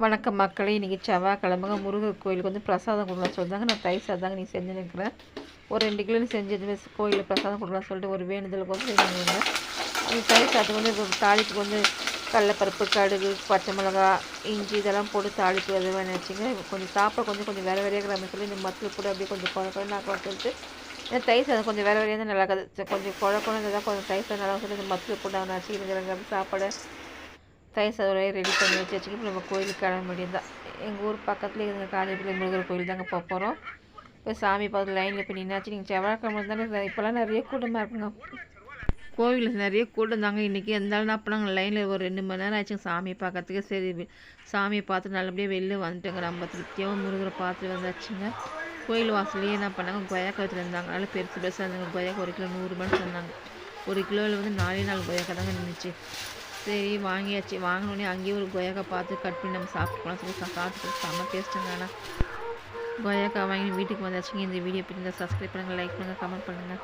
வணக்கம் மக்களே, இன்றைக்கி செவ்வாய்க்கிழமைங்க முருகர் கோயிலுக்கு வந்து பிரசாதம் கொடுக்கலாம் சொல்லிதாங்க நான் தயிர் சாதம் நீ செஞ்சுருக்கிறேன். ஒரு 2 கிலோ செஞ்சு கோயிலில் பிரசாதம் கொடுக்கலாம் சொல்லிட்டு ஒரு வேண்டுதலுக்கு வந்து செஞ்சுருங்க. அந்த தயிர் சாதத்துக்கு வந்து தாளிப்புக்கு வந்து கடலைப்பருப்பு, கடுகு, பச்சை மிளகா, இஞ்சி இதெல்லாம் போட்டு தாளிப்பு அது வேணும் வச்சுங்க. கொஞ்சம் சாப்பிட கொஞ்சம் வேறு வேறையாக சொல்லி இந்த மத்தில் கூட அப்படியே கொஞ்சம் குழந்தான் சொல்லிட்டு இந்த தயிர் சாதம் கொஞ்சம் வேறு வேறையாக தான் நல்லா இருக்காது. கொஞ்சம் குழந்தை தான் கொஞ்சம் தயிர் சாதம் நல்லா சொல்லி இந்த மத்தில் போட்டு அவனை வச்சுக்கிறேங்க சாப்பாடை தயிர் சாதம் ரெடி பண்ணி வச்சுக்கிட்டு நம்ம கோயிலுக்கு கிளம்ப வேண்டியது. எங்கள் ஊர் பக்கத்தில் இருந்த காளியப்பள்ளி முருகர் கோயில் தாங்க போக போகிறோம். இப்போ சாமி பார்த்து லைனில் போய் நின்னாச்சு. நீங்கள் செவ்வாய்க்கிழமை தானே இப்போல்லாம் நிறைய கூட்டமாக இருக்குங்க. கோவிலில் நிறைய கூட்டம் தாங்க இன்றைக்கி. இருந்தாலும் அப்போ நாங்கள் லைனில் ஒரு 2 மணி நேரம் ஆச்சுங்க சாமியை பார்க்கறதுக்கு. சரி சாமியை பார்த்து நல்லபடியாக வெளில வந்துட்டோங்க. நம்ம திருப்தியாகவும் முருகரை பார்த்துட்டு வந்தாச்சுங்க. கோயில் வாசல்லையே என்ன பண்ணாங்க, கொய்யாக்காய் வச்சுருந்தாங்க. அதனால் பெருசாக இருந்தாங்க. கொய்யாக்காய் 1 கிலோ 100 ரூபான்னு சொன்னாங்க. 1 கிலோவில் வந்து 4 கொய்யாக்காய் தாங்க நின்றுச்சு. சரி வாங்கியாச்சு. வாங்கினோடனே அங்கேயே ஒரு கொய்யாக்காய் பார்த்து கட் பண்ணி நம்ம சாப்பிட்டுக்கலாம் சொல்லி சாப்பிட்டு செம்ம டேஸ்ட்டுங்க. ஆனால் கொய்யாக்காய் வாங்கி வீட்டுக்கு வந்தாச்சுங்க. இந்த வீடியோ பிடிச்சிருந்தா சப்ஸ்கிரைப் பண்ணுங்கள், லைக் பண்ணுங்கள், கமெண்ட் பண்ணுங்கள்.